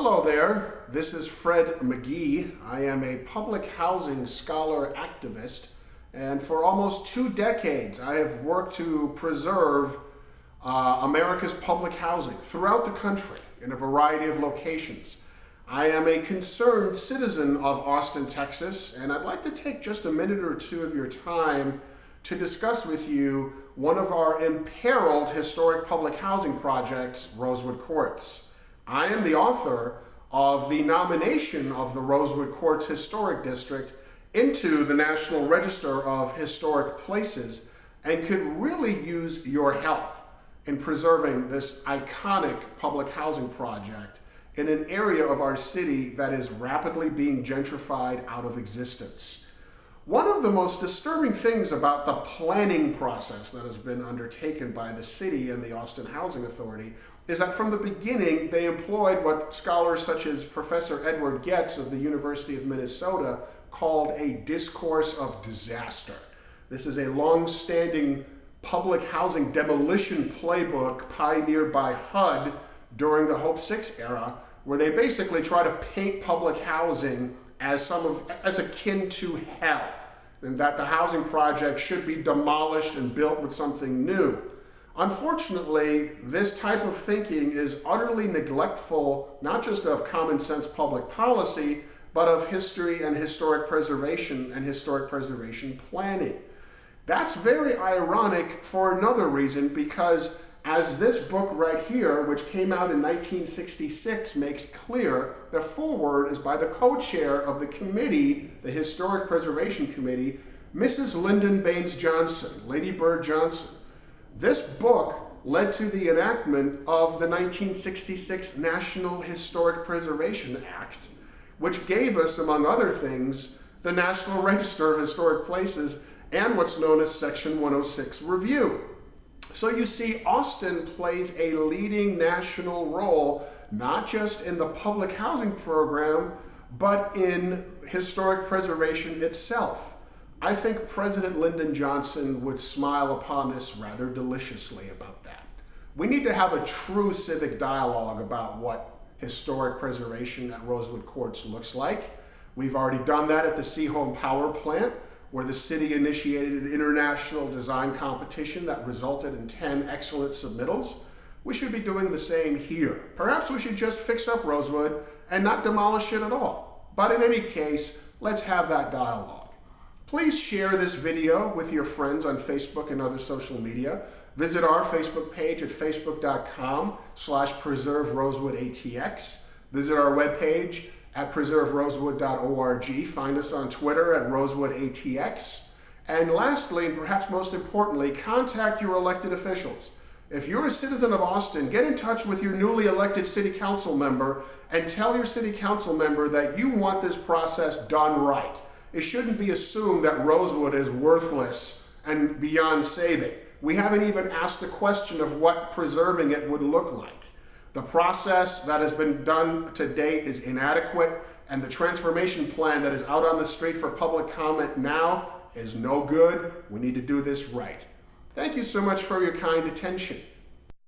Hello there, this is Fred McGhee. I am a public housing scholar activist, and for almost 2 decades I have worked to preserve America's public housing throughout the country in a variety of locations. I am a concerned citizen of Austin, Texas, and I'd like to take just a minute or two of your time to discuss with you one of our imperiled historic public housing projects, Rosewood Courts. I am the author of the nomination of the Rosewood Courts Historic District into the National Register of Historic Places and could really use your help in preserving this iconic public housing project in an area of our city that is rapidly being gentrified out of existence. One of the most disturbing things about the planning process that has been undertaken by the city and the Austin Housing Authority is that from the beginning they employed what scholars such as Professor Edward Getz of the University of Minnesota called a discourse of disaster. This is a long-standing public housing demolition playbook pioneered by HUD during the Hope 6 era, where they basically try to paint public housing as akin to hell, and that the housing project should be demolished and built with something new. Unfortunately, this type of thinking is utterly neglectful, not just of common sense public policy, but of history and historic preservation planning. That's very ironic for another reason, because as this book right here, which came out in 1966, makes clear, the foreword is by the co-chair of the committee, the Historic Preservation Committee, Mrs. Lyndon Baines Johnson, Lady Bird Johnson. This book led to the enactment of the 1966 National Historic Preservation Act, which gave us, among other things, the National Register of Historic Places and what's known as Section 106 review. So you see, Austin plays a leading national role, not just in the public housing program, but in historic preservation itself. I think President Lyndon Johnson would smile upon this rather deliciously about that. We need to have a true civic dialogue about what historic preservation at Rosewood Courts looks like. We've already done that at the Seaholm Power Plant, where the city initiated an international design competition that resulted in 10 excellent submittals. We should be doing the same here. Perhaps we should just fix up Rosewood and not demolish it at all. But in any case, let's have that dialogue. Please share this video with your friends on Facebook and other social media. Visit our Facebook page at facebook.com/preserverosewoodATX. Visit our webpage at preserverosewood.org. Find us on Twitter at RosewoodATX. And lastly, and perhaps most importantly, contact your elected officials. If you're a citizen of Austin, get in touch with your newly elected city council member and tell your city council member that you want this process done right. It shouldn't be assumed that Rosewood is worthless and beyond saving. We haven't even asked the question of what preserving it would look like. The process that has been done to date is inadequate, and the transformation plan that is out on the street for public comment now is no good. We need to do this right. Thank you so much for your kind attention.